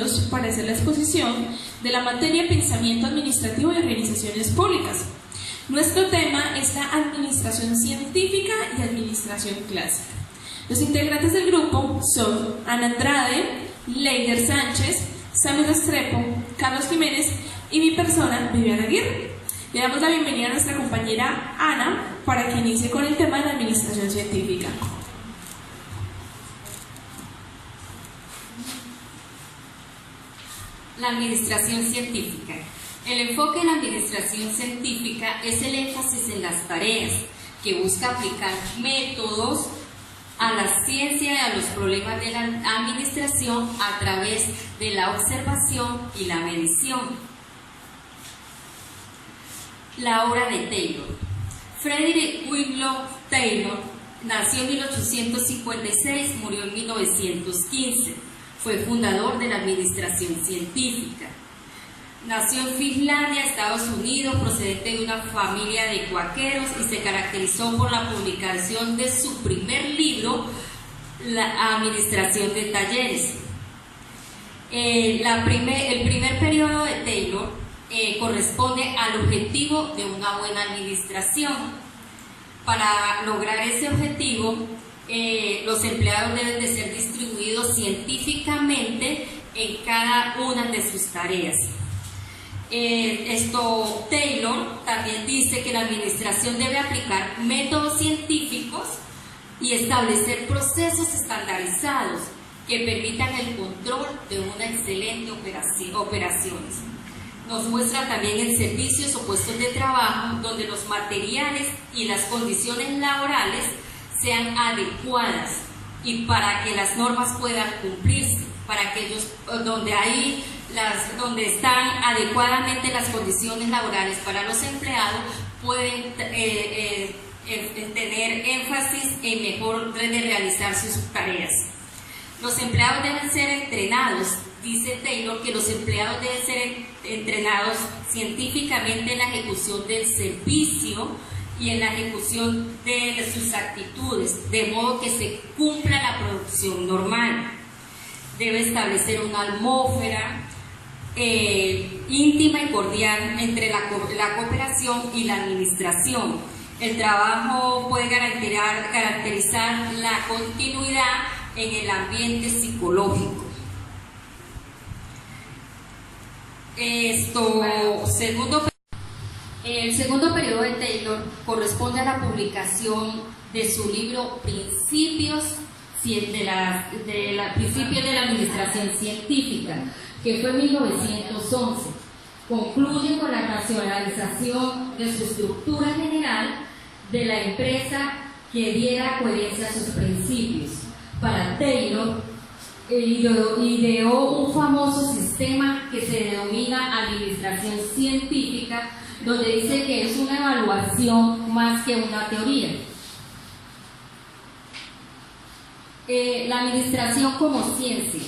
reunidos para hacer la exposición de la materia Pensamiento Administrativo y Organizaciones Públicas. Nuestro tema es la administración científica y administración clásica. Los integrantes del grupo son Ana Andrade, Leider Sánchez, Samuel Restrepo, Carlos Jiménez y mi persona, Viviana Aguirre. Le damos la bienvenida a nuestra compañera Ana para que inicie con el tema de la administración científica. La administración científica. El enfoque en la administración científica es el énfasis en las tareas, que busca aplicar métodos a la ciencia y a los problemas de la administración a través de la observación y la medición. La obra de Taylor. Frederick Winslow Taylor nació en 1856, murió en 1915. Fue fundador de la administración científica. Nació en Finlandia, Estados Unidos, procedente de una familia de cuáqueros y se caracterizó por la publicación de su primer libro, La Administración de Talleres. El primer periodo de Taylor corresponde al objetivo de una buena administración. Para lograr ese objetivo, los empleados deben de ser distribuidos científicamente en cada una de sus tareas. Taylor también dice que la administración debe aplicar métodos científicos y establecer procesos estandarizados que permitan el control de una excelente operaciones. Nos muestra también en servicios o puestos de trabajo donde los materiales y las condiciones laborales sean adecuadas y para que las normas puedan cumplirse, para aquellos donde están adecuadamente las condiciones laborales para los empleados pueden tener énfasis en mejor de realizar sus tareas. Los empleados deben ser entrenados. Dice Taylor que los empleados deben ser entrenados científicamente en la ejecución del servicio y en la ejecución de sus actitudes, de modo que se cumpla la producción normal. Debe establecer una atmósfera íntima y cordial entre la cooperación y la administración. El trabajo puede caracterizar la continuidad en el ambiente psicológico. El segundo periodo de Taylor corresponde a la publicación de su libro Principios de la Administración Científica, que fue en 1911. Concluye con la racionalización de su estructura general de la empresa que diera coherencia a sus principios. Para Taylor, ideó un famoso sistema que se denomina administración científica, donde dice que es una evaluación más que una teoría. La administración como ciencia.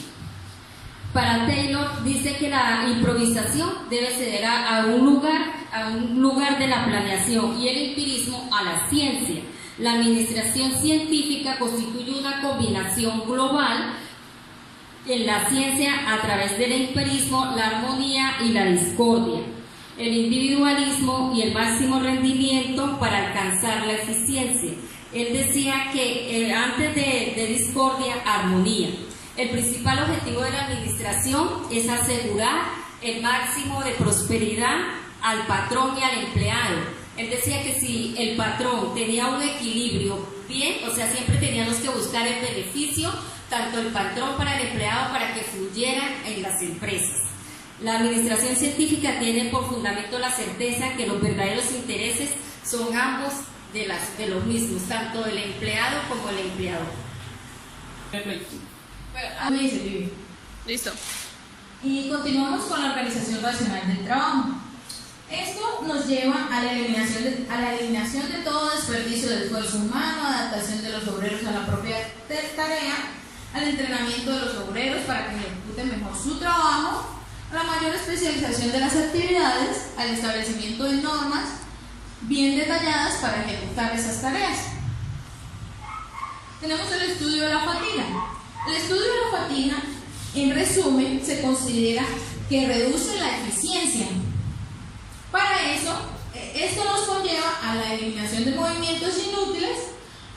Para Taylor dice que la improvisación debe ceder a un lugar de la planeación y el empirismo a la ciencia. La administración científica constituye una combinación global en la ciencia a través del empirismo, la armonía y la discordia, el individualismo y el máximo rendimiento para alcanzar la eficiencia. Él decía que antes de discordia, armonía. El principal objetivo de la administración es asegurar el máximo de prosperidad al patrón y al empleado. Él decía que si el patrón tenía un equilibrio bien, o sea, siempre teníamos que buscar el beneficio, tanto el patrón para el empleado, para que fluyeran en las empresas. La administración científica tiene por fundamento la certeza que los verdaderos intereses son ambos de los mismos, tanto del empleado como el empleador. Perfecto. Me dice, Vivi. Listo. Y continuamos con la organización racional del trabajo. Esto nos lleva a la eliminación de todo desperdicio de esfuerzo humano, adaptación de los obreros a la propia tarea, al entrenamiento de los obreros para que ejecuten mejor su trabajo, a la mayor especialización de las actividades, al establecimiento de normas bien detalladas para ejecutar esas tareas. Tenemos el estudio de la fatiga. El estudio de la fatiga En resumen, se considera que reduce la eficiencia. Para eso, esto nos conlleva a la eliminación de movimientos inútiles,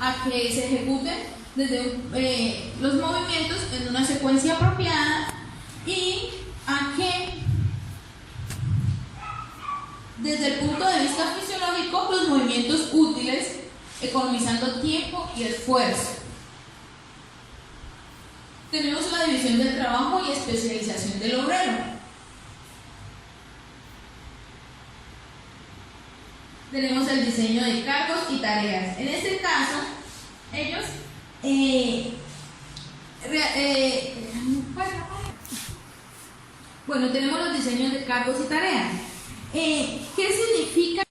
a que se ejecuten los movimientos en una secuencia apropiada y a que, desde el punto de vista fisiológico, los movimientos útiles, economizando tiempo y esfuerzo. Tenemos la división del trabajo y especialización del obrero. Tenemos el diseño de cargos y tareas. En este caso, ellos tenemos los diseños de cargos y tareas. ¿Qué significa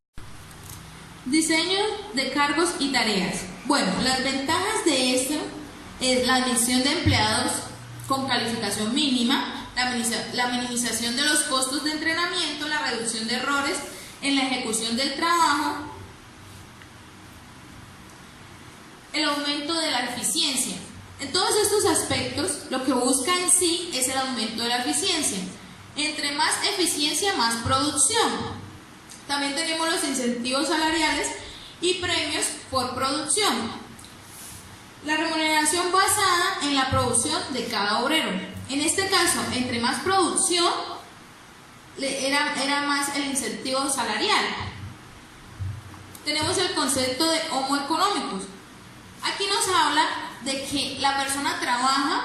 diseño de cargos y tareas? Bueno, las ventajas de esto es la admisión de empleados con calificación mínima, la minimización de los costos de entrenamiento, la reducción de errores en la ejecución del trabajo, el aumento de la eficiencia. En todos estos aspectos, lo que busca en sí es el aumento de la eficiencia. Entre más eficiencia, más producción. También tenemos los incentivos salariales y premios por producción. La remuneración basada en la producción de cada obrero. En este caso, entre más producción, era más el incentivo salarial. Tenemos el concepto de homo económicos. Aquí nos habla de que la persona trabaja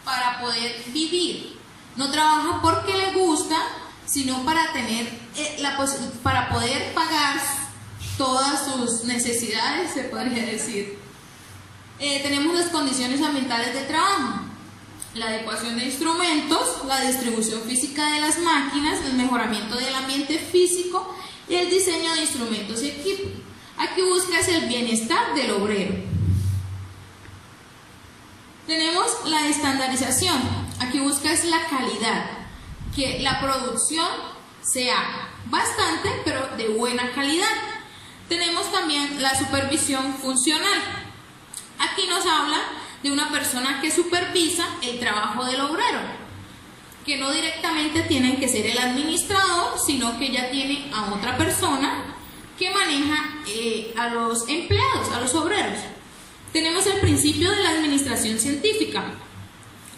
para poder vivir. No trabaja porque le gusta, sino para tener para poder pagar todas sus necesidades, se podría decir. Tenemos las condiciones ambientales de trabajo, la adecuación de instrumentos, la distribución física de las máquinas, el mejoramiento del ambiente físico y el diseño de instrumentos y equipos. Aquí busca el bienestar del obrero. Tenemos la estandarización. Aquí busca la calidad, que la producción sea bastante, pero de buena calidad. Tenemos también la supervisión funcional. Aquí nos habla de una persona que supervisa el trabajo del obrero, que no directamente tienen que ser el administrador, sino que ya tiene a otra persona que maneja a los empleados, a los obreros. Tenemos el principio de la administración científica.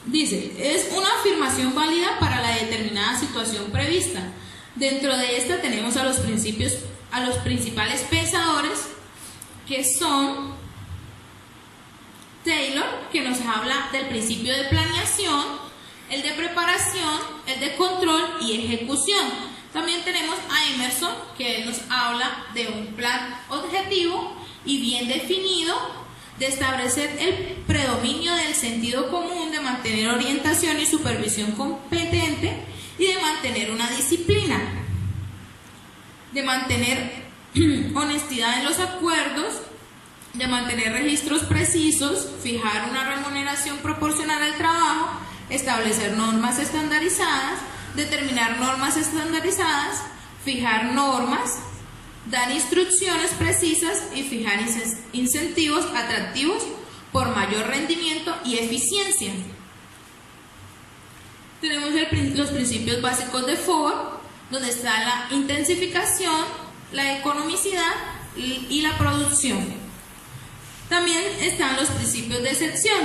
Dice, es una afirmación válida para la determinada situación prevista. Dentro de esta tenemos a los principales pensadores, que son Taylor, que nos habla del principio de planeación, el de preparación, el de control y ejecución. También tenemos a Emerson, que nos habla de un plan objetivo y bien definido, de establecer el predominio del sentido común, de mantener orientación y supervisión competente y de mantener una disciplina, de mantener honestidad en los acuerdos, de mantener registros precisos, fijar una remuneración proporcional al trabajo, establecer normas estandarizadas, determinar normas estandarizadas, fijar normas, dar instrucciones precisas y fijar incentivos atractivos por mayor rendimiento y eficiencia. Tenemos los principios básicos de Ford, donde está la intensificación, la economicidad y la producción. También están los principios de excepción,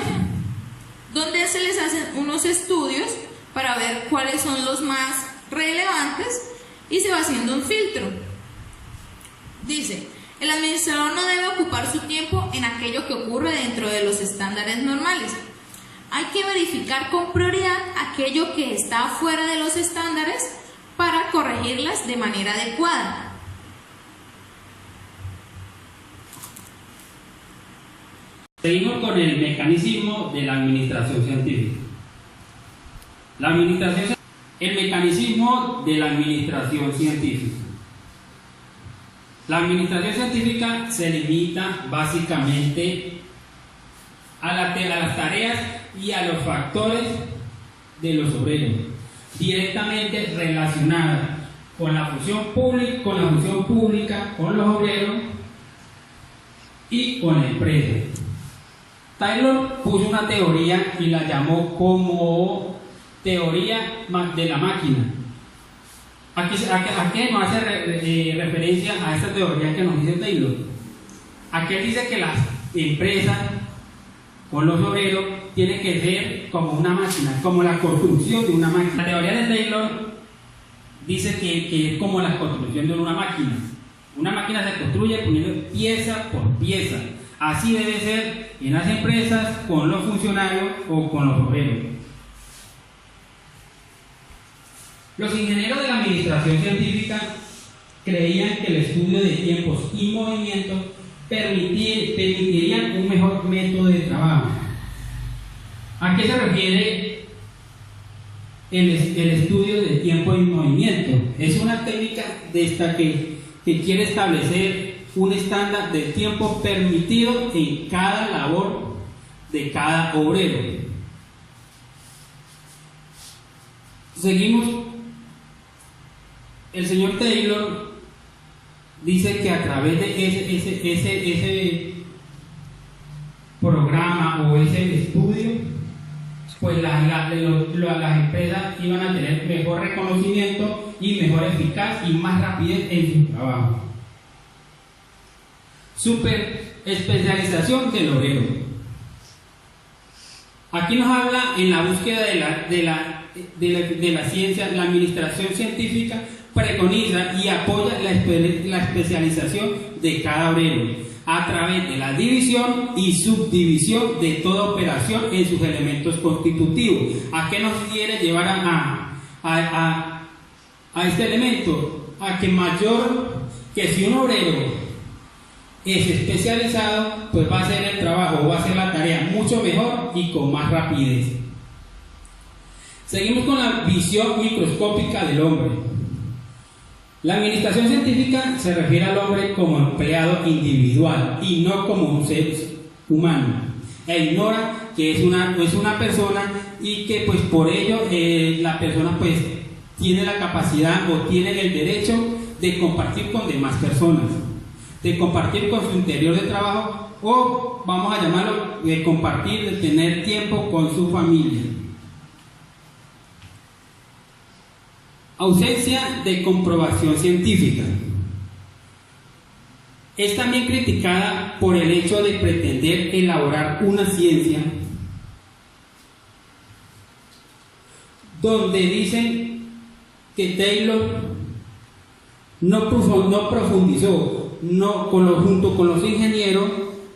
donde se les hacen unos estudios para ver cuáles son los más relevantes y se va haciendo un filtro. Dice, el administrador no debe ocupar su tiempo en aquello que ocurre dentro de los estándares normales. Hay que verificar con prioridad aquello que está fuera de los estándares para corregirlas de manera adecuada. Seguimos con el mecanismo de la administración científica. El mecanismo de la administración científica. La administración científica se limita básicamente a las tareas y a los factores de los obreros, directamente relacionadas con la función pública, con los obreros y con la empresa. Taylor puso una teoría y la llamó como teoría de la máquina. ¿A qué nos hace referencia a esta teoría que nos dice Taylor? Aquí dice que las empresas o los obreros tienen que ser como una máquina, como la construcción de una máquina. La teoría de Taylor dice que es como la construcción de una máquina. Una máquina se construye poniendo pieza por pieza. Así debe ser en las empresas, con los funcionarios o con los obreros. Los ingenieros de la administración científica creían que el estudio de tiempos y movimientos permitirían un mejor método de trabajo. ¿A qué se refiere el estudio de tiempo y movimiento? Es una técnica de esta que quiere establecer un estándar de tiempo permitido en cada labor de cada obrero. Seguimos. El señor Taylor dice que a través de ese programa o ese estudio, pues las empresas iban a tener mejor reconocimiento y mejor eficacia y más rapidez en su trabajo. Super especialización del obrero. Aquí nos habla en la búsqueda de la ciencia, la administración científica preconiza y apoya la especialización de cada obrero a través de la división y subdivisión de toda operación en sus elementos constitutivos. ¿A qué nos quiere llevar a este elemento? A que si un obrero es especializado, pues va a hacer el trabajo, va a hacer la tarea mucho mejor y con más rapidez. Seguimos con la visión microscópica del hombre. La administración científica se refiere al hombre como empleado individual y no como un ser humano, e ignora que es una persona y que pues por ello la persona pues tiene la capacidad o tiene el derecho de compartir con demás personas, de compartir con su interior de trabajo o vamos a llamarlo de compartir, de tener tiempo con su familia. Ausencia de comprobación científica. Es también criticada por el hecho de pretender elaborar una ciencia donde dicen que Taylor no profundizó, junto con los ingenieros,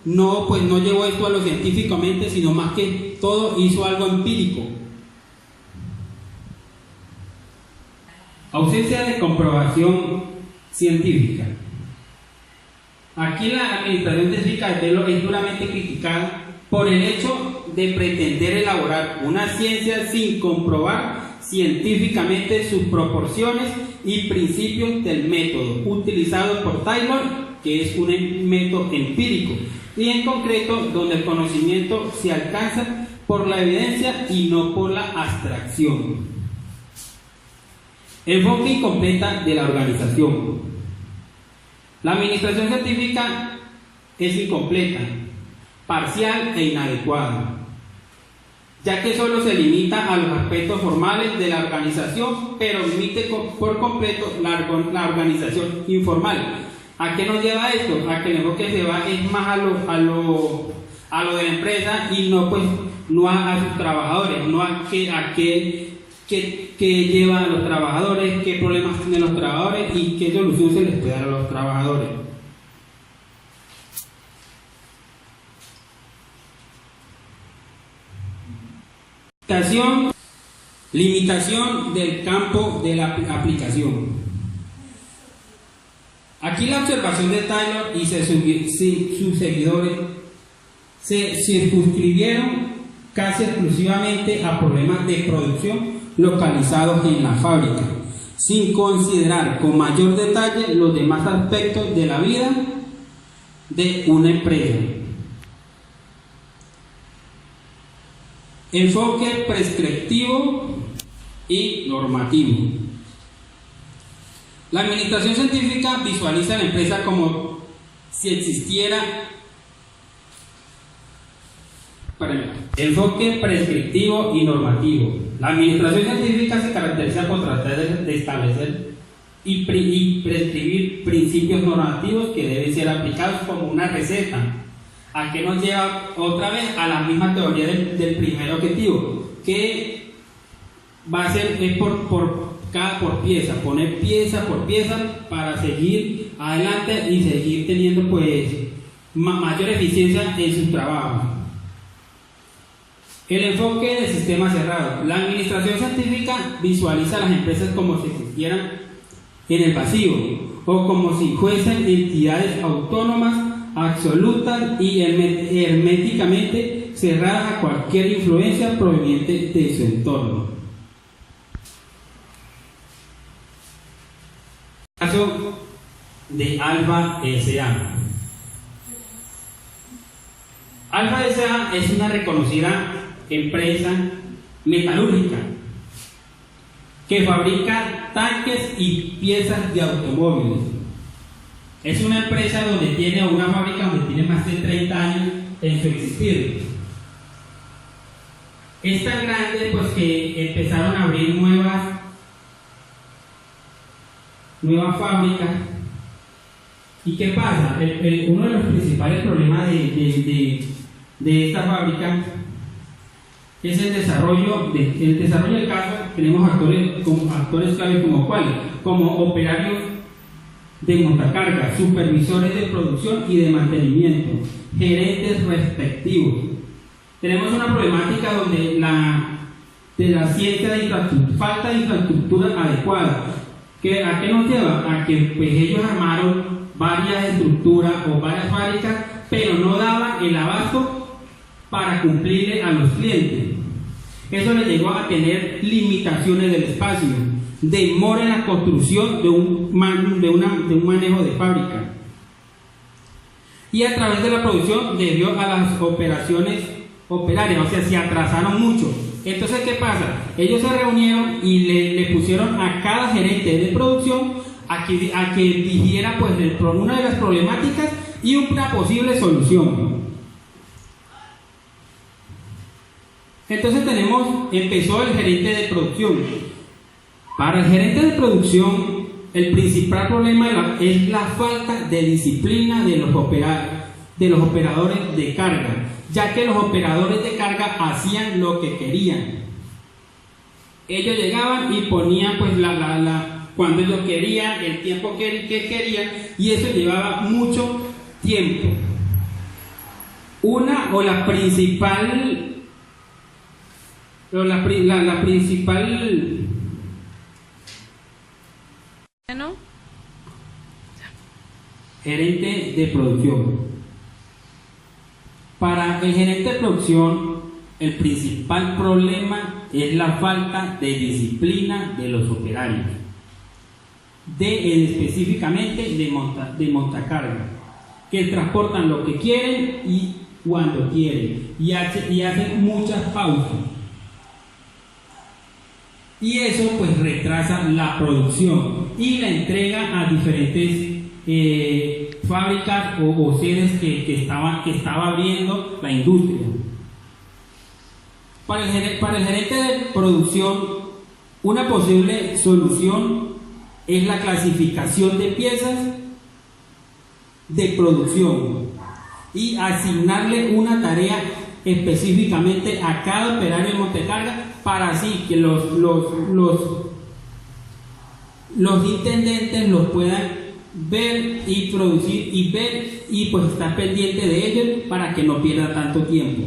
no llevó esto a lo científicamente, sino más que todo hizo algo empírico. Ausencia de comprobación científica. Aquí la administración científica de Taylor es duramente criticada por el hecho de pretender elaborar una ciencia sin comprobar científicamente sus proporciones y principios del método utilizado por Taylor, que es un método empírico y en concreto donde el conocimiento se alcanza por la evidencia y no por la abstracción. Enfoque incompleta de la organización. La administración científica es incompleta, parcial e inadecuada, ya que solo se limita a los aspectos formales de la organización, pero omite por completo la organización informal. ¿A qué nos lleva esto? A que el enfoque se va es más a lo de la empresa y no a sus trabajadores, no a qué lleva a los trabajadores, qué problemas tienen los trabajadores y qué solución se les puede dar a los trabajadores. Limitación del campo de la aplicación. Aquí la observación de Taylor y sus seguidores se circunscribieron casi exclusivamente a problemas de producción localizados en la fábrica, sin considerar con mayor detalle los demás aspectos de la vida de una empresa. Enfoque prescriptivo y normativo. La administración científica visualiza a la empresa como si existiera Enfoque prescriptivo y normativo. La administración científica se caracteriza por tratar de establecer y prescribir principios normativos que deben ser aplicados como una receta. ¿A qué nos lleva otra vez? A la misma teoría del primer objetivo, que va a ser por pieza, poner pieza por pieza para seguir adelante y seguir teniendo pues mayor eficiencia en su trabajo. El enfoque del sistema cerrado. La administración científica visualiza a las empresas como si existieran en el vacío o como si fuesen entidades autónomas, absolutas y herméticamente cerradas a cualquier influencia proveniente de su entorno. Caso de Alfa S.A. Alfa S.A. es una reconocida empresa metalúrgica que fabrica tanques y piezas de automóviles. Es una empresa donde tiene una fábrica donde tiene más de 30 años en su existir. Es tan grande pues que empezaron a abrir nuevas fábricas. ¿Y qué pasa? Uno de los principales problemas de esta fábrica es el desarrollo del caso. Tenemos actores clave como operarios de montacarga, supervisores de producción y de mantenimiento, gerentes respectivos. Tenemos una problemática donde de la ciencia de falta de infraestructura adecuada. ¿A qué nos lleva? A que pues, ellos armaron varias estructuras o varias fábricas, pero no daban el abasto para cumplirle a los clientes. Eso les llevó a tener limitaciones del espacio, demora en la construcción de un manejo de fábrica. Y a través de la producción debió a las operaciones operarias, o sea, se atrasaron mucho. Entonces, ¿qué pasa? Ellos se reunieron y le pusieron a cada gerente de producción a que dijera pues una de las problemáticas y una posible solución. Entonces empezó el gerente de producción. Para el gerente de producción, el principal problema es la falta de disciplina de los operadores de carga, ya que los operadores de carga hacían lo que querían. Ellos llegaban y ponían pues cuando ellos querían, el tiempo que querían, y eso llevaba mucho tiempo. La principal gerente de producción. Para el gerente de producción, el principal problema es la falta de disciplina de los operarios, específicamente de montacarga, que transportan lo que quieren y cuando quieren, y hacen muchas pausas. Y eso pues retrasa la producción y la entrega a diferentes fábricas o sedes que estaba abriendo la industria. Para el gerente de producción, una posible solución es la clasificación de piezas de producción y asignarle una tarea específicamente a cada operario de montacarga, para así que los intendentes los puedan ver y producir y pues estar pendiente de ellos para que no pierda tanto tiempo.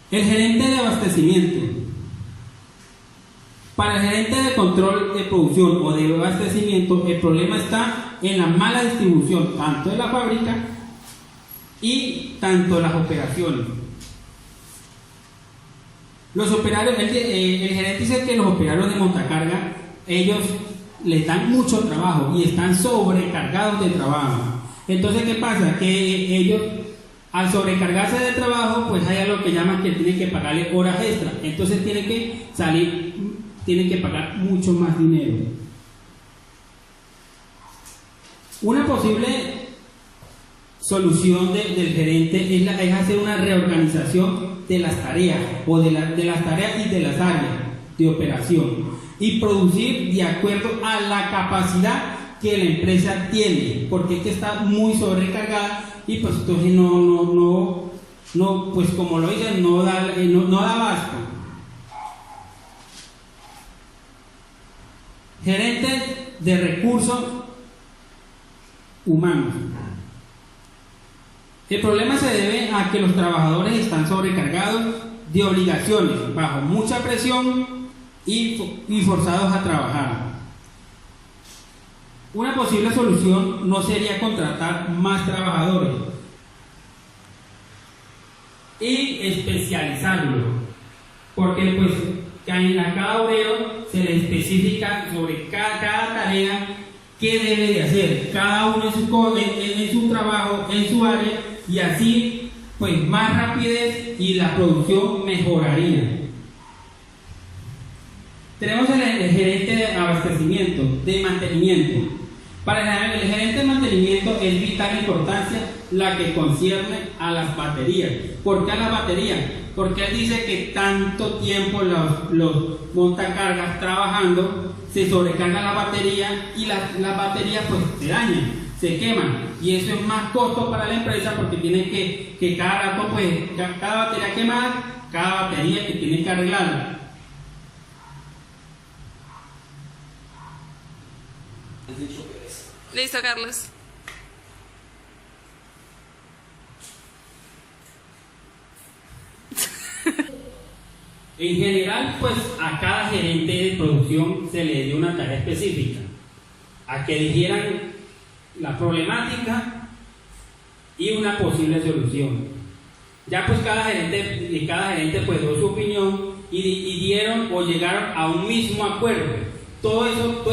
El gerente de abastecimiento. Para el gerente de control de producción o de abastecimiento, el problema está en la mala distribución tanto de la fábrica y tanto de las operaciones. Los operarios, el gerente dice que los operarios de montacarga, ellos les dan mucho trabajo y están sobrecargados de trabajo. Entonces, ¿qué pasa? Que ellos, al sobrecargarse de trabajo, pues hay algo que llaman que tienen que pagarle horas extra. Entonces tienen que pagar mucho más dinero. Una posible solución del gerente es hacer una reorganización de las tareas o de las tareas y de las áreas de operación y producir de acuerdo a la capacidad que la empresa tiene, porque es que está muy sobrecargada y pues entonces no pues como lo dicen, no da abasto. Gerentes de recursos humanos. El problema se debe a que los trabajadores están sobrecargados de obligaciones, bajo mucha presión y forzados a trabajar. Una posible solución no sería contratar más trabajadores y especializarlos, porque pues a cada obrero se le especifica sobre cada tarea que debe de hacer, cada uno en su trabajo, en su área, y así pues más rapidez y la producción mejoraría. Tenemos el gerente de abastecimiento, de mantenimiento. Para el gerente de mantenimiento es vital importancia la que concierne a las baterías. ¿Por qué a las baterías? Porque él dice que tanto tiempo los montacargas trabajando, se sobrecarga la batería y las baterías pues se dañan, se queman, y eso es más costo para la empresa porque tiene que cada rato pues cada batería quemada, cada batería que tiene que arreglar. Listo, Carlos. En general, pues a cada gerente de producción se le dio una tarea específica, a que dijeran la problemática y una posible solución. Ya pues cada gerente pues dio su opinión y dieron o llegaron a un mismo acuerdo. Todo eso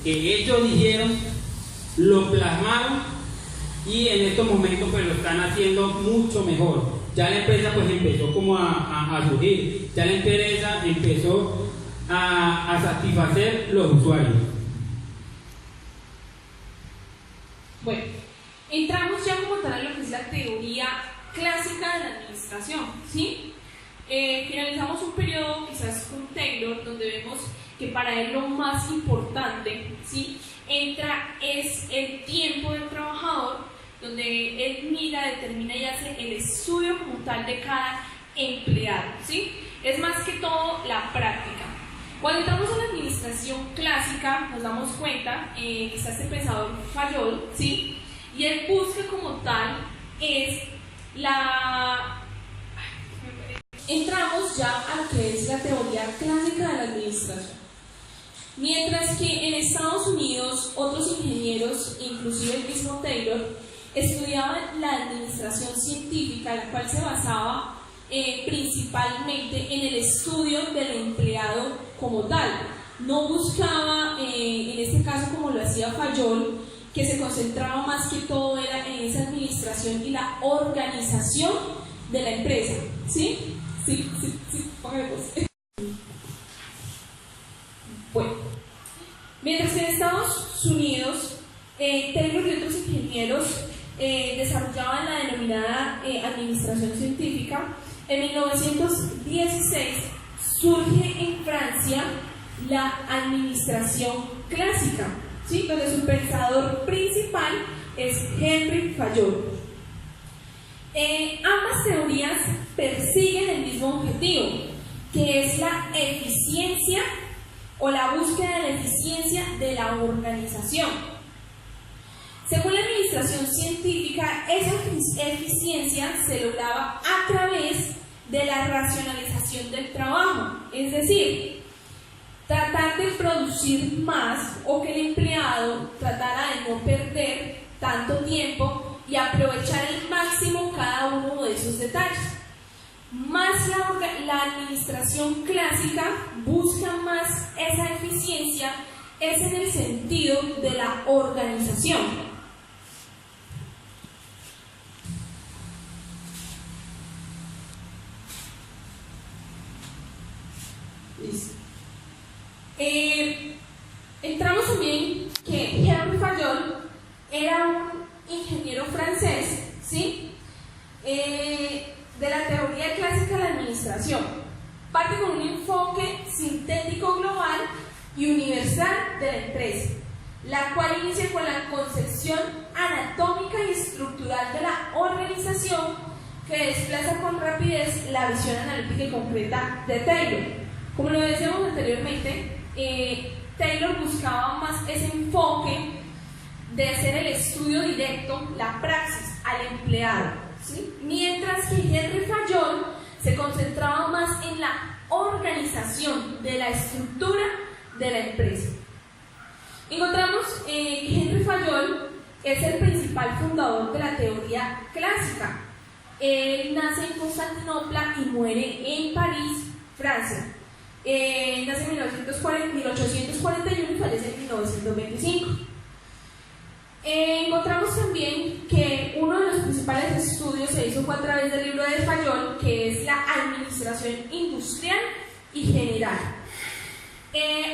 que ellos dijeron lo plasmaron y en estos momentos pues lo están haciendo mucho mejor. Ya la empresa pues empezó como a surgir, ya la empresa empezó a satisfacer los usuarios. Bueno, entramos ya como tal en lo que es la teoría clásica de la administración, ¿sí? Finalizamos un periodo quizás con Taylor, donde vemos que para él lo más importante, ¿sí?, es el tiempo del trabajador, donde él mira, determina y hace el estudio como tal de cada empleado, ¿sí? Es más que todo la práctica. Cuando entramos en la administración clásica, nos damos cuenta que está este pensador Fayol, ¿sí? Y él busca como tal entramos ya a lo que es la teoría clásica de la administración. Mientras que en Estados Unidos otros ingenieros, inclusive el mismo Taylor, estudiaban la administración científica, la cual se basaba principalmente en el estudio del empleado como tal. No buscaba, en este caso como lo hacía Fayol, que se concentraba más que todo era en esa administración y la organización de la empresa. ¿Sí? Sí, póngale pues. Bueno, mientras que en Estados Unidos Taylor y otros ingenieros desarrollaban la denominada administración científica, en 1916 surge en Francia la administración clásica, ¿sí?, donde su pensador principal es Henri Fayol. Ambas teorías persiguen el mismo objetivo, que es la eficiencia o la búsqueda de la eficiencia de la organización. Según la administración científica, esa eficiencia se lograba a través de la racionalización del trabajo, es decir, tratar de producir más o que el empleado tratara de no perder tanto tiempo y aprovechar al máximo cada uno de esos detalles. Más la administración clásica busca más esa eficiencia, es en el sentido de la organización. Entramos también que Henri Fayol era un ingeniero francés y universal de la empresa, la cual inicia con la concepción anatómica y estructural de la organización que desplaza con rapidez la visión analítica y concreta de Taylor. Como lo decíamos anteriormente, Taylor buscaba más ese enfoque de hacer el estudio directo, la praxis, al empleado, ¿sí? Mientras que Henry Fayol se concentraba más en la organización de la estructura de la empresa. Encontramos que Henry Fayol es el principal fundador de la teoría clásica. Él nace en Constantinopla y muere en París, Francia. Nace en 1841 y fallece en 1925. Encontramos también que uno de los principales estudios se hizo fue a través del libro de Fayol, que es la administración industrial y general.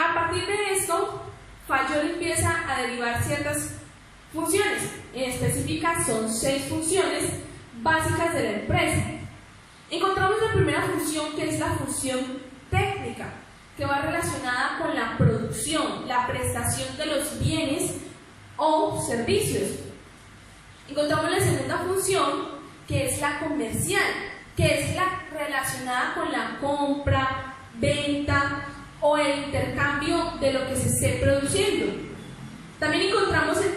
A partir de esto, Fayol empieza a derivar ciertas funciones. En específica, son 6 funciones básicas de la empresa. Encontramos la primera función, que es la función técnica, que va relacionada con la producción, la prestación de los bienes o servicios. Encontramos la segunda función, que es la comercial, que es la relacionada con la compra, venta o el intercambio de lo que se esté produciendo. También encontramos la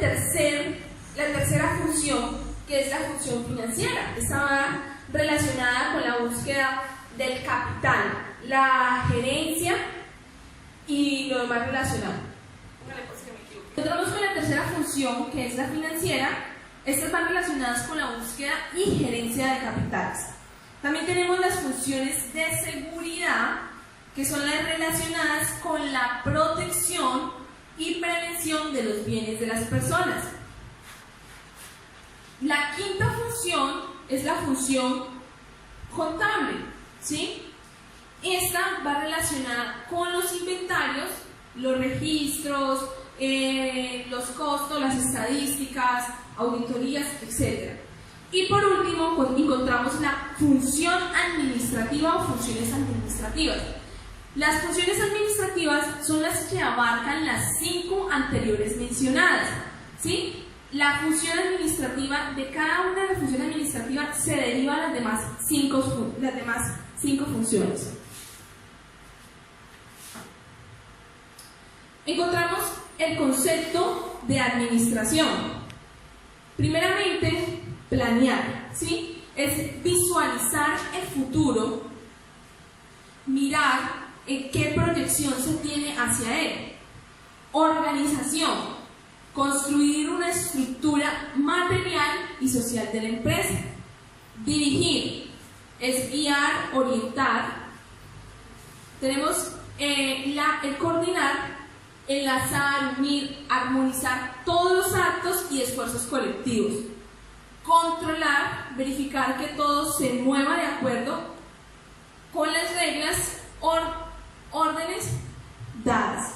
tercera función, que es la función financiera. Esta va relacionada con la búsqueda del capital, la gerencia y lo demás relacionado. Encontramos con la tercera función, que es la financiera. Estas van relacionadas con la búsqueda y gerencia de capitales. También tenemos las funciones de seguridad, que son las relacionadas con la protección y prevención de los bienes de las personas. La quinta función es la función contable, ¿sí? Esta va relacionada con los inventarios, los registros, los costos, las estadísticas, auditorías, etc. Y por último, encontramos la función administrativa o funciones administrativas. Las funciones administrativas son las que abarcan las 5 anteriores mencionadas, ¿sí? La función administrativa, de cada una de las funciones administrativas se derivan las demás 5 funciones. Encontramos el concepto de administración. Primeramente, planear, ¿sí? Es visualizar el futuro, mirar en qué proyección se tiene hacia él. Organización, construir una estructura material y social de la empresa. Dirigir, es guiar, orientar. Tenemos el coordinar, enlazar, unir, armonizar todos los actos y esfuerzos colectivos. Controlar, verificar que todo se mueva de acuerdo con las reglas, órdenes dadas.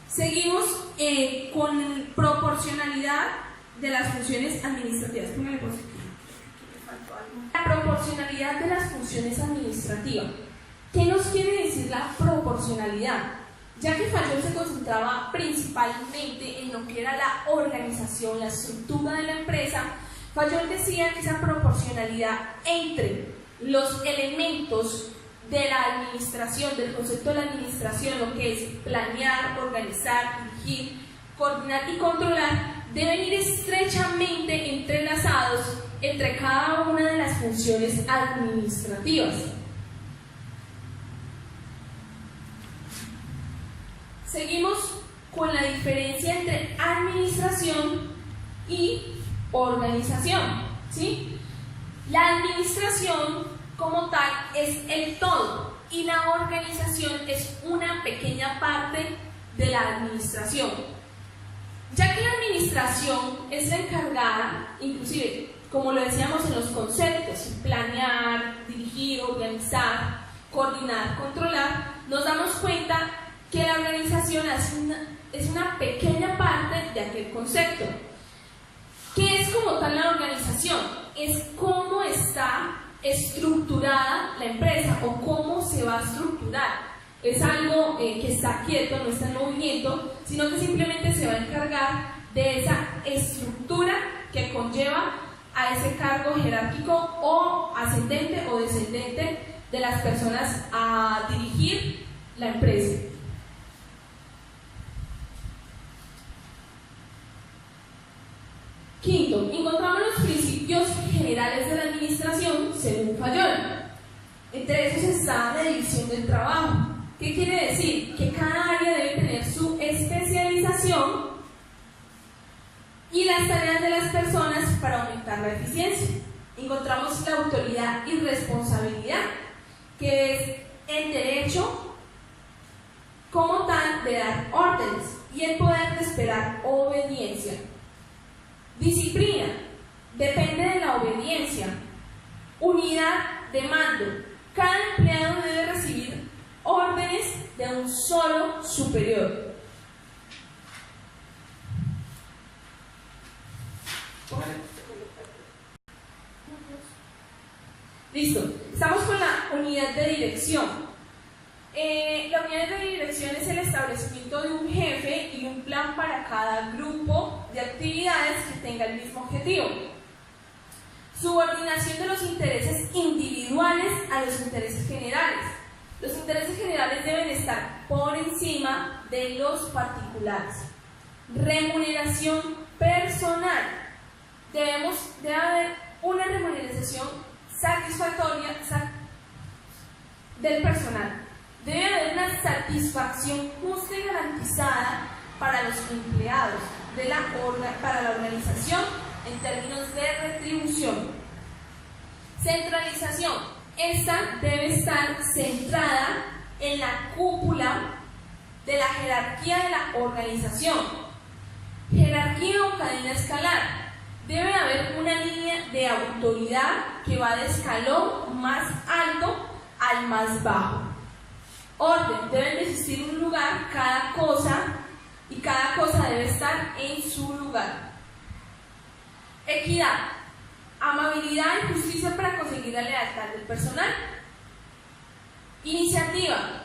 Seguimos con proporcionalidad de las funciones administrativas. La proporcionalidad de las funciones administrativas. ¿Qué nos quiere decir la proporcionalidad? Ya que Fayol se concentraba principalmente en lo que era la organización, la estructura de la empresa, Fayol decía que esa proporcionalidad entre los elementos de la administración, del concepto de la administración, lo que es planear, organizar, dirigir, coordinar y controlar, deben ir estrechamente entrelazados entre cada una de las funciones administrativas. Seguimos con la diferencia entre administración y organización, ¿sí? La administración como tal es el todo y la organización es una pequeña parte de la administración. Ya que la administración es la encargada, inclusive, como lo decíamos en los conceptos, planear, dirigir, organizar, coordinar, controlar, nos damos cuenta que la organización es una pequeña parte de aquel concepto. ¿Qué es como tal la organización? Es cómo está estructurada la empresa o cómo se va va a estructurar. Es algo que está quieto, no está en movimiento, sino que simplemente se va a encargar de esa estructura que conlleva a ese cargo jerárquico o ascendente o descendente de las personas a dirigir la empresa. Quinto, encontramos los principios generales de la administración según Fayol. Entre esos está la división del trabajo. ¿Qué quiere decir? Que cada área debe tener su especialización y las tareas de las personas para aumentar la eficiencia. Encontramos la autoridad y responsabilidad, que es el derecho como tal de dar órdenes y el poder de esperar obediencia. Disciplina, depende de la obediencia. Unidad de mando, cada empleado debe recibir órdenes de un solo superior. Listo, estamos con la unidad de dirección. La unidad de dirección es el establecimiento de un jefe y un plan para cada grupo de actividades que tenga el mismo objetivo. Subordinación de los intereses individuales a los intereses generales. Los intereses generales deben estar por encima de los particulares. Remuneración personal. Debe haber una remuneración satisfactoria del personal. Debe haber una satisfacción justa y garantizada para los empleados para la organización en términos de retribución. Centralización. Esta debe estar centrada en la cúpula de la jerarquía de la organización. Jerarquía o cadena escalar. Debe haber una línea de autoridad que va del escalón más alto al más bajo. Orden, debe de existir un lugar, cada cosa debe estar en su lugar. Equidad, amabilidad y justicia para conseguir la lealtad del personal. Iniciativa,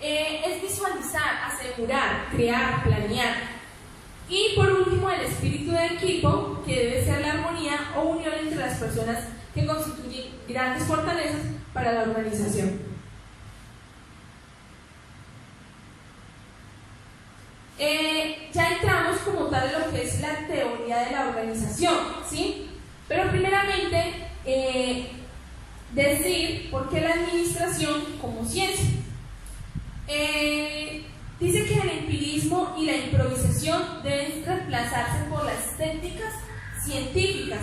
es visualizar, asegurar, crear, planear. Y por último, el espíritu de equipo, que debe ser la armonía o unión entre las personas que constituyen grandes fortalezas para la organización. Ya entramos como tal en lo que es la teoría de la organización, ¿sí? Pero primeramente, decir por qué la administración como ciencia. Dice que el empirismo y la improvisación deben reemplazarse por las técnicas científicas.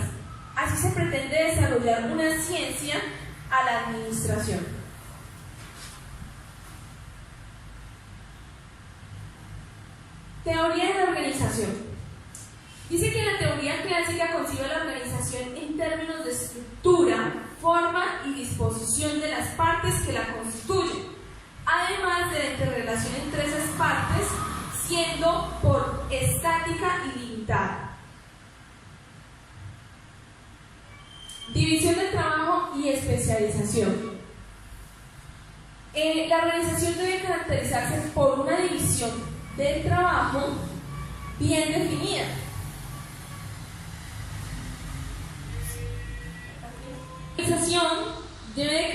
Así se pretende desarrollar una ciencia a la administración. Teoría de la organización. Dice que la teoría clásica concibe la organización en términos de estructura, forma y disposición de las partes que la constituyen, además de la interrelación entre esas partes, siendo por estática y limitada. División del trabajo y especialización. La organización debe caracterizarse por una división del trabajo bien definida. La organización debe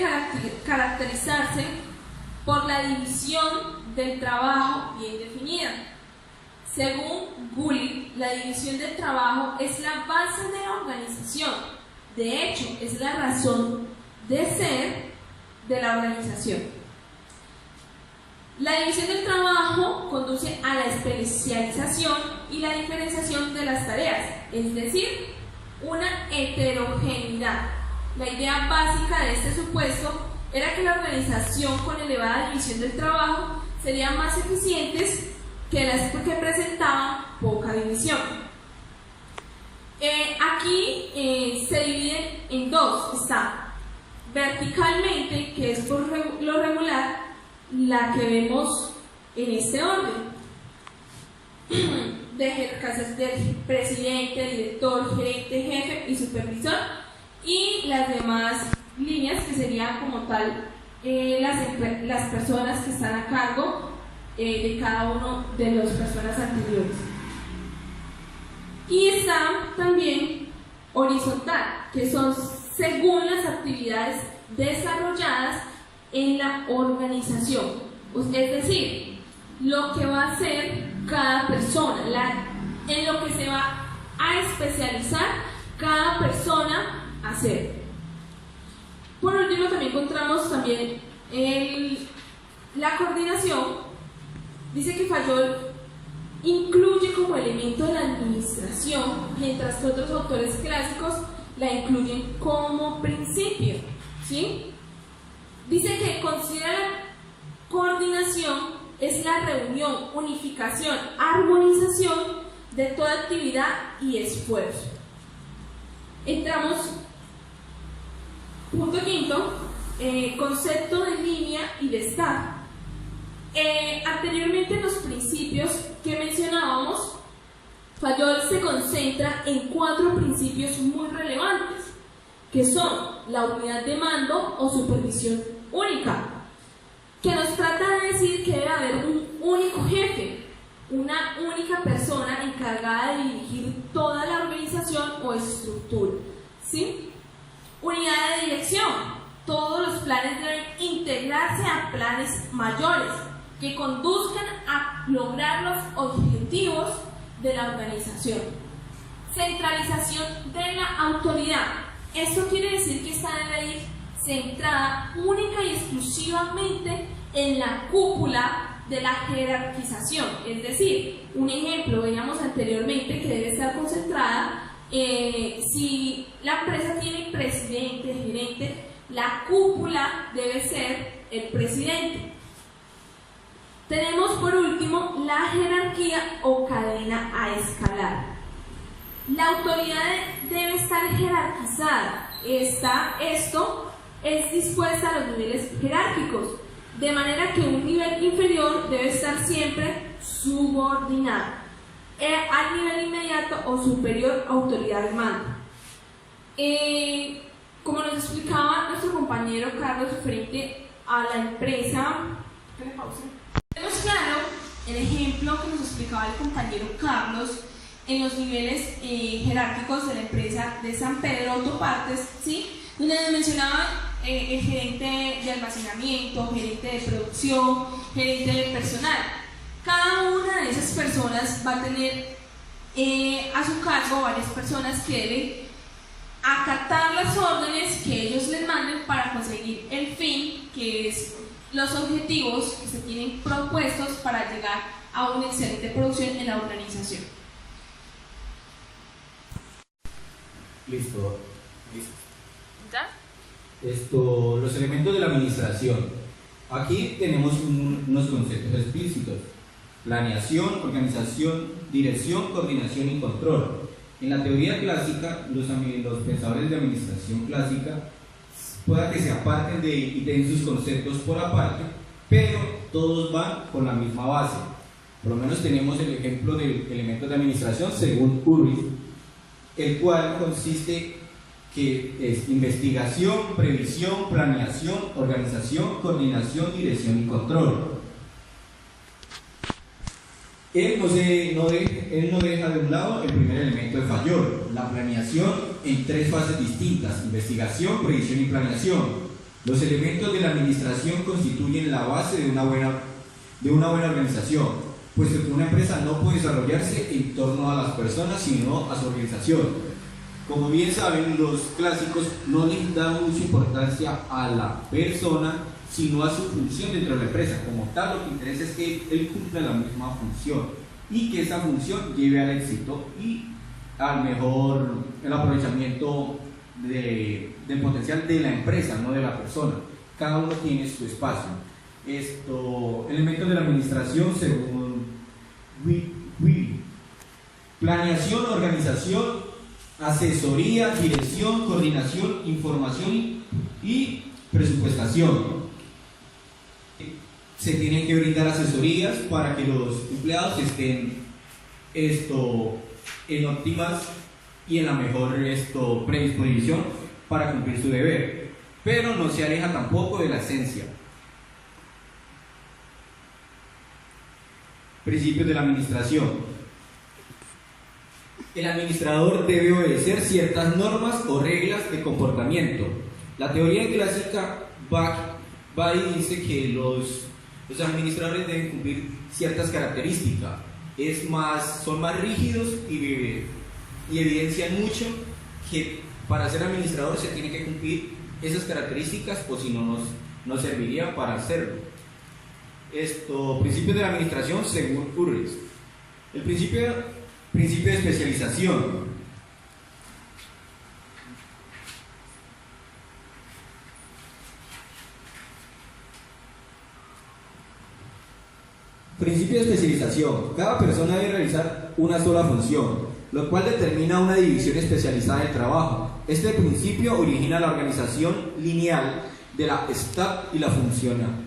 caracterizarse por la división del trabajo bien definida. Según Gulick, la división del trabajo es la base de la organización. De hecho, es la razón de ser de la organización. La división del trabajo conduce a la especialización y la diferenciación de las tareas, es decir, una heterogeneidad. La idea básica de este supuesto era que la organización con elevada división del trabajo serían más eficientes que las que presentaban poca división. Aquí se dividen en dos. Está verticalmente, que es por lo regular la que vemos en este orden, del presidente, director, gerente, jefe y supervisor, y las demás líneas que serían como tal las personas que están a cargo de cada uno de las personas anteriores. Y está también horizontal, que son según las actividades desarrolladas en la organización. Es decir, lo que va a hacer cada persona, en lo que se va a especializar cada persona a hacer. Por último, también encontramos también la coordinación. Dice que Fayol incluye como elemento de la administración, mientras que otros autores clásicos la incluyen como principio, ¿sí? Dice que considera la coordinación es la reunión, unificación, armonización de toda actividad y esfuerzo. Entramos, punto quinto, concepto de línea y de estado. Anteriormente en los principios que mencionábamos, Fayol se concentra en 4 principios muy relevantes, que son la unidad de mando o supervisión única, que nos trata de decir que debe haber un único jefe, una única persona encargada de dirigir toda la organización o estructura, ¿sí? Unidad de dirección, todos los planes deben integrarse a planes mayores que conduzcan a lograr los objetivos de la organización. Centralización de la autoridad. Esto quiere decir que esta debe ir centrada única y exclusivamente en la cúpula de la jerarquización. Es decir, un ejemplo, veíamos anteriormente que debe estar concentrada, si la empresa tiene presidente, gerente, la cúpula debe ser el presidente. Tenemos por último la jerarquía o cadena a escalar. La autoridad debe estar jerarquizada. Esto es dispuesta a los niveles jerárquicos, de manera que un nivel inferior debe estar siempre subordinado al nivel inmediato o superior autoridad de mando. Como nos explicaba nuestro compañero Carlos frente a la empresa, tenemos claro el ejemplo que nos explicaba el compañero Carlos en los niveles jerárquicos de la empresa de San Pedro Autopartes, ¿sí? Donde nos mencionaban el gerente de almacenamiento, gerente de producción, gerente de personal. Cada una de esas personas va a tener a su cargo varias personas que deben acatar las órdenes que ellos les manden para conseguir el fin, que es los objetivos que se tienen propuestos para llegar a una excelente producción en la organización. Listo. ¿Ya? Los elementos de la administración. Aquí tenemos unos conceptos explícitos: planeación, organización, dirección, coordinación y control. En la teoría clásica, los pensadores de administración clásica pueda que se aparten y den sus conceptos por aparte, pero todos van con la misma base. Por lo menos tenemos el ejemplo de elementos de administración según Urwitz, el cual consiste que es investigación, previsión, planeación, organización, coordinación, dirección y control. Él no deja de un lado el primer elemento de Fayol, la planeación en 3 fases distintas: investigación, previsión y planeación. Los elementos de la administración constituyen la base de una buena organización, puesto que una empresa no puede desarrollarse en torno a las personas, sino a su organización. Como bien saben, los clásicos no le dan mucha importancia a la persona, sino a su función dentro de la empresa. Como tal, lo que interesa es que él cumpla la misma función y que esa función lleve al éxito y al mejor el aprovechamiento del potencial de la empresa, no de la persona. Cada uno tiene su espacio. Elementos de la administración según Will: planeación, organización, asesoría, dirección, coordinación, información y presupuestación. Se tienen que brindar asesorías para que los empleados estén en óptimas y en la mejor predisposición para cumplir su deber. pero no se aleja tampoco de la esencia. Principios de la administración. El administrador debe obedecer ciertas normas o reglas de comportamiento. La teoría clásica va y dice que los administradores deben cumplir ciertas características. Son más rígidos y evidencian mucho que para ser administrador se tiene que cumplir esas características, o si no, no serviría para hacerlo. Principios de la administración según Ulrich. El principio de especialización. Principio de especialización. Cada persona debe realizar una sola función, lo cual determina una división especializada del trabajo. Este principio origina la organización lineal de la STAT y la funcional.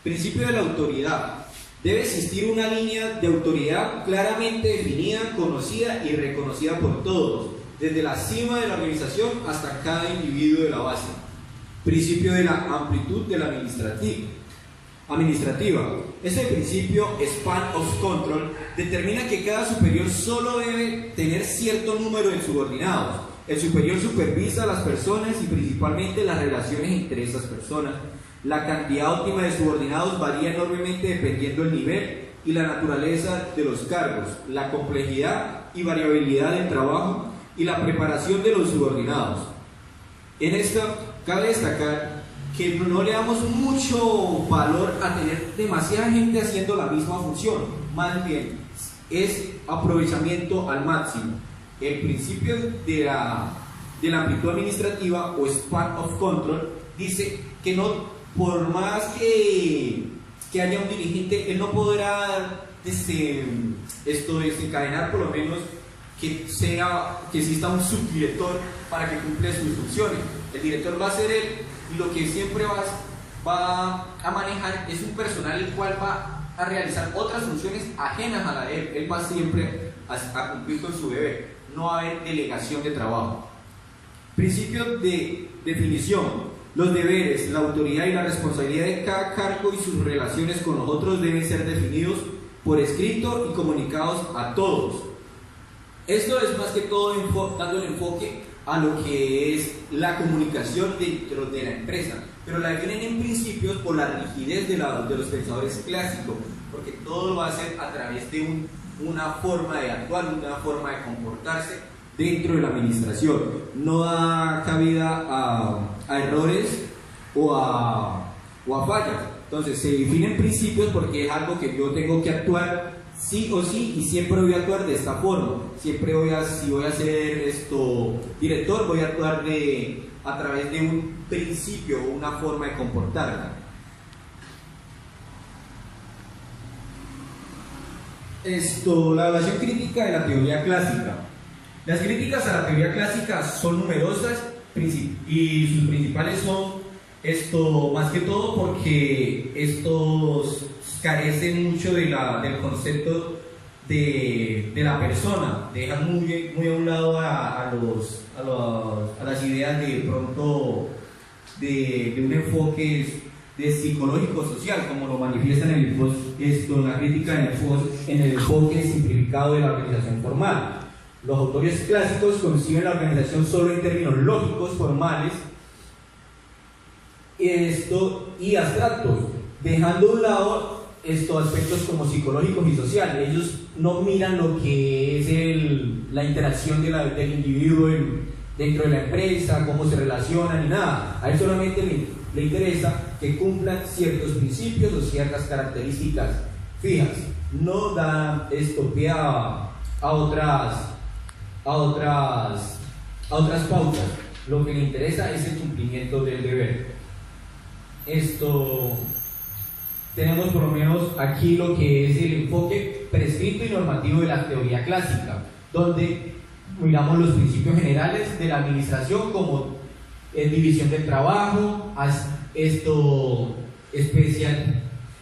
Principio de la autoridad. Debe existir una línea de autoridad claramente definida, conocida y reconocida por todos, desde la cima de la organización hasta cada individuo de la base. Principio de la amplitud de la administrativa. Este principio, span of control, determina que cada superior solo debe tener cierto número de subordinados. El superior supervisa a las personas y principalmente las relaciones entre esas personas. La cantidad óptima de subordinados varía enormemente dependiendo del nivel y la naturaleza de los cargos, la complejidad y variabilidad del trabajo y la preparación de los subordinados. En esta cabe destacar que no le damos mucho valor a tener demasiada gente haciendo la misma función, más bien es aprovechamiento al máximo. El principio de la amplitud administrativa o span of control dice que no, por más que haya un dirigente, él no podrá desencadenar por lo menos que exista un subdirector para que cumpla sus funciones. El director va a ser él, y lo que siempre va a manejar es un personal el cual va a realizar otras funciones ajenas a la de él. Él va siempre a cumplir con su deber. No va a haber delegación de trabajo. Principios de definición. Los deberes, la autoridad y la responsabilidad de cada cargo y sus relaciones con los otros deben ser definidos por escrito y comunicados a todos. Esto es más que todo dando el enfoque a lo que es la comunicación dentro de la empresa, pero la definen en principios por la rigidez de los pensadores clásicos, porque todo va a ser a través de una forma de actuar, una forma de comportarse dentro de la administración. No da cabida a errores o a fallas. Entonces se definen principios porque es algo que yo tengo que actuar sí o sí, y siempre voy a actuar de esta forma. Siempre si voy a ser director, voy a actuar a través de un principio o una forma de comportarme. La evaluación crítica de la teoría clásica. Las críticas a la teoría clásica son numerosas y sus principales son más que todo porque estos carecen mucho del concepto de la persona, dejan muy a un lado a las ideas de pronto de un enfoque psicológico social, como lo manifiesta en la crítica en el enfoque simplificado de la organización formal. Los autores clásicos conciben la organización solo en términos lógicos, formales y abstractos, dejando a un lado estos aspectos como psicológicos y sociales. Ellos no miran lo que es la interacción del individuo dentro de la empresa, cómo se relacionan ni nada. A él solamente le interesa que cumplan ciertos principios o ciertas características fijas. No da pie a otras pautas. Lo que le interesa es el cumplimiento del deber. Tenemos por lo menos aquí lo que es el enfoque prescrito y normativo de la teoría clásica, donde miramos los principios generales de la administración como división del trabajo,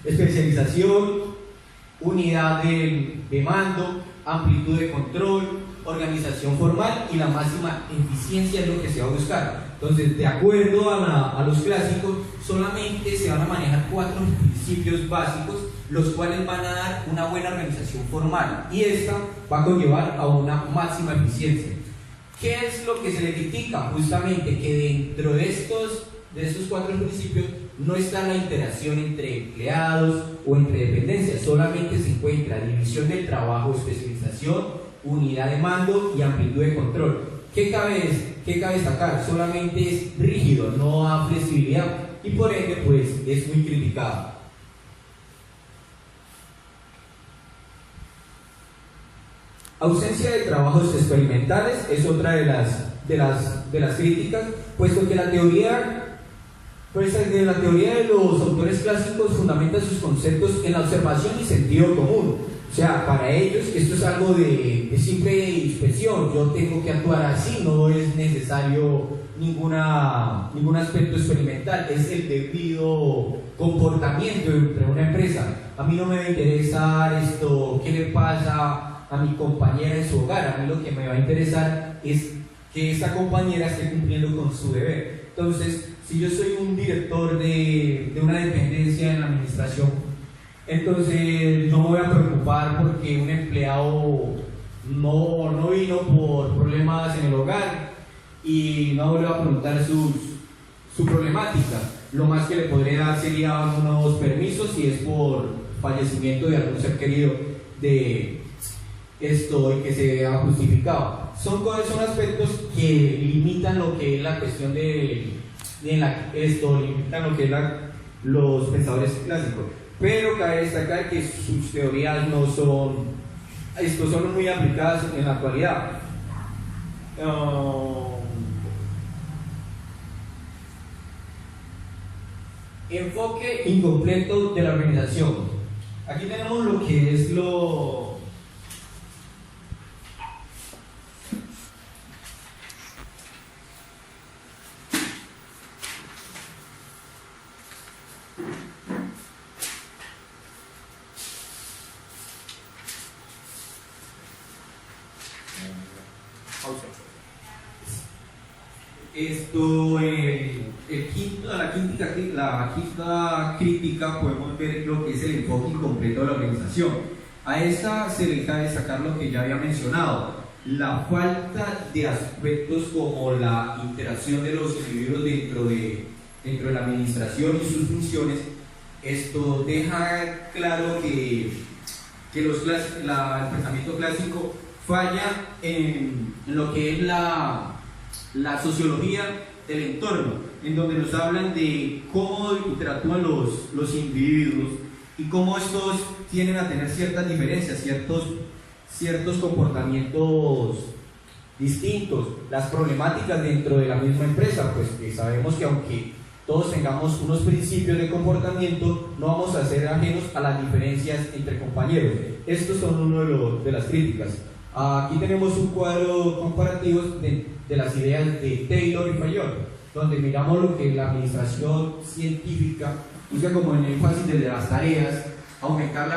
especialización, unidad de mando, amplitud de control, organización formal y la máxima eficiencia es lo que se va a buscar. Entonces, de acuerdo a los clásicos, solamente se van a manejar 4 principios básicos, los cuales van a dar una buena organización formal, y esta va a conllevar a una máxima eficiencia. ¿Qué es lo que se le critica? Justamente que dentro de estos 4 principios no está la interacción entre empleados o entre dependencias, solamente se encuentra división del trabajo, especialización, unidad de mando y amplitud de control. ¿Qué cabe destacar? Solamente es rígido, no da flexibilidad y por ende pues es muy criticado. Ausencia de trabajos experimentales es otra de las críticas, puesto que la teoría de los autores clásicos fundamenta sus conceptos en la observación y sentido común. O sea, para ellos esto es algo de simple inspección, yo tengo que actuar así, no es necesario ningún aspecto experimental, es el debido comportamiento entre una empresa. A mí no me va a interesar qué le pasa a mi compañera en su hogar, a mí lo que me va a interesar es que esta compañera esté cumpliendo con su deber. Entonces, si yo soy un director de una dependencia en la administración, entonces no me voy a preocupar porque un empleado no vino por problemas en el hogar y no le va a preguntar su problemática. Lo más que le podría dar sería unos permisos si es por fallecimiento de algún ser querido de esto y que se vea justificado. Son aspectos que limitan lo que es la cuestión limitan lo que es los pensadores clásicos, pero cabe destacar que sus teorías son muy aplicadas en la actualidad. Enfoque incompleto de la organización. Aquí tenemos lo que es la quinta crítica podemos ver lo que es el enfoque incompleto de la organización. A esta se le cabe destacar lo que ya había mencionado, la falta de aspectos como la interacción de los individuos dentro de la administración y sus funciones. Esto deja claro que el pensamiento clásico falla en lo que es la sociología del entorno, en donde nos hablan de cómo interactúan los individuos y cómo estos tienden a tener ciertas diferencias, ciertos comportamientos distintos, las problemáticas dentro de la misma empresa, pues que sabemos que aunque todos tengamos unos principios de comportamiento, no vamos a ser ajenos a las diferencias entre compañeros. Estos son uno de las críticas. Aquí tenemos un cuadro comparativo de las ideas de Taylor y Fayol, donde miramos lo que la administración científica busca como en el énfasis de las tareas, aumentar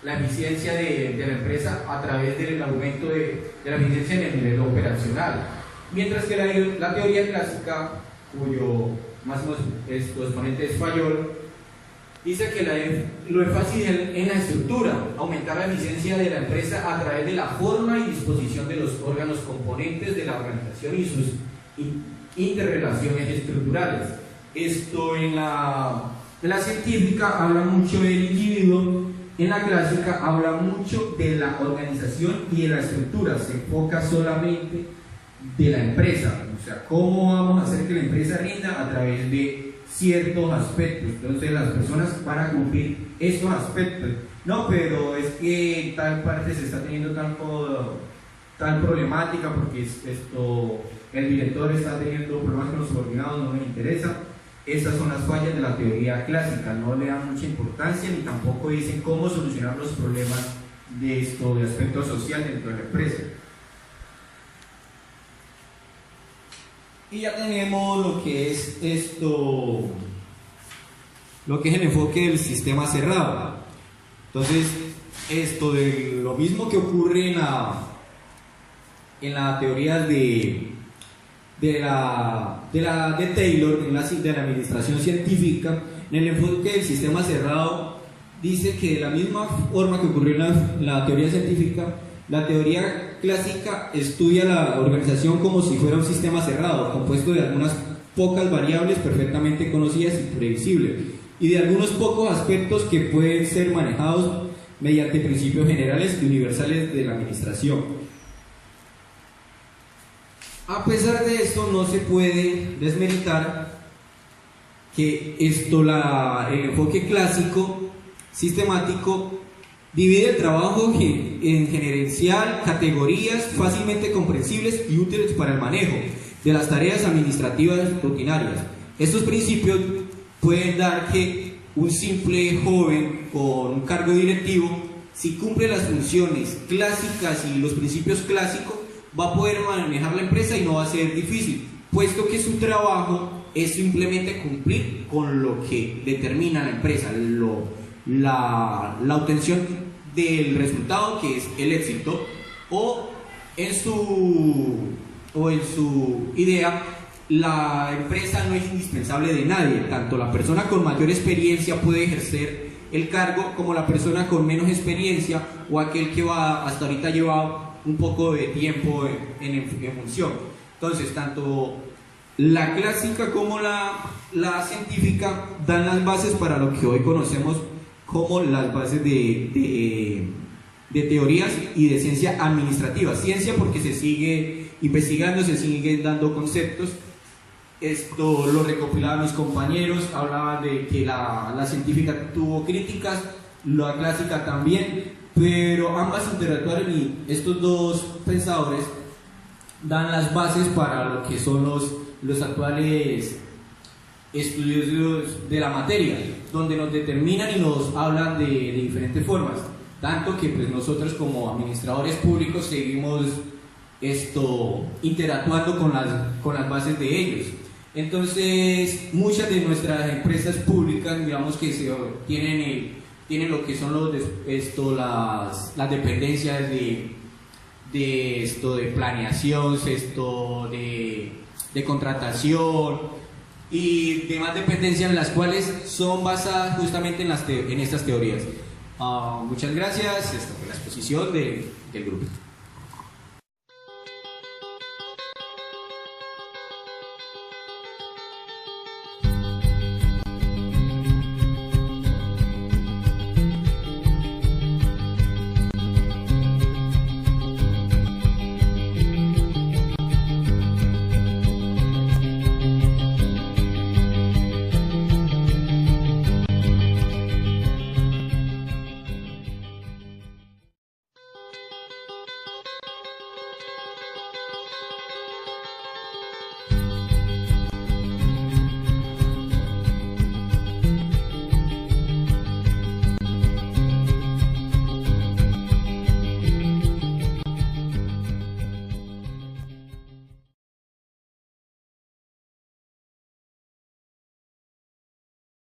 la eficiencia de la empresa a través del aumento de la eficiencia en el nivel operacional. Mientras que la teoría clásica, cuyo máximo exponente es Fayol, dice que lo énfasis en la estructura, aumentar la eficiencia de la empresa a través de la forma y disposición de los órganos componentes de la organización y sus interrelaciones estructurales. Esto en la científica habla mucho del individuo, en la clásica habla mucho de la organización y de la estructura, se enfoca solamente de la empresa, o sea, cómo vamos a hacer que la empresa rinda a través de ciertos aspectos. Entonces las personas van a cumplir estos aspectos. No, pero es que en tal parte se está teniendo tal problemática porque el director está teniendo problemas con los subordinados, no me interesa. Estas son las fallas de la teoría clásica, no le dan mucha importancia ni tampoco dicen cómo solucionar los problemas de aspecto social dentro de la empresa. Y ya tenemos lo que es lo que es el enfoque del sistema cerrado. Entonces, de lo mismo que ocurre en la teoría de de Taylor, de la administración científica, en el enfoque del sistema cerrado, dice que de la misma forma que ocurrió en la teoría científica, la teoría clásica estudia la organización como si fuera un sistema cerrado, compuesto de algunas pocas variables perfectamente conocidas y previsibles, y de algunos pocos aspectos que pueden ser manejados mediante principios generales y universales de la administración. A pesar de esto, no se puede desmeritar que el enfoque clásico sistemático divide el trabajo en gerencial, categorías fácilmente comprensibles y útiles para el manejo de las tareas administrativas rutinarias. Estos principios pueden dar que un simple joven con un cargo directivo, si cumple las funciones clásicas y los principios clásicos, va a poder manejar la empresa y no va a ser difícil, puesto que su trabajo es simplemente cumplir con lo que determina la empresa, la obtención del resultado, que es el éxito, o en su idea, la empresa no es indispensable de nadie. Tanto la persona con mayor experiencia puede ejercer el cargo como la persona con menos experiencia o aquel que hasta ahorita lleva un poco de tiempo en función. Entonces, tanto la clásica como la científica dan las bases para lo que hoy conocemos como las bases de teorías y de ciencia administrativa. Ciencia porque se sigue investigando, se siguen dando conceptos. Esto lo recopilaban mis compañeros, hablaban de que la científica tuvo críticas, la clásica también, pero ambas interactuaron y estos dos pensadores dan las bases para lo que son los actuales estudios de la materia, donde nos determinan y nos hablan de diferentes formas, tanto que pues nosotros como administradores públicos seguimos interactuando con las bases de ellos. Entonces, muchas de nuestras empresas públicas, digamos que tienen lo que son las dependencias de planeación, de contratación y demás dependencias, las cuales son basadas justamente en estas teorías. Muchas gracias. Esta fue la exposición del grupo.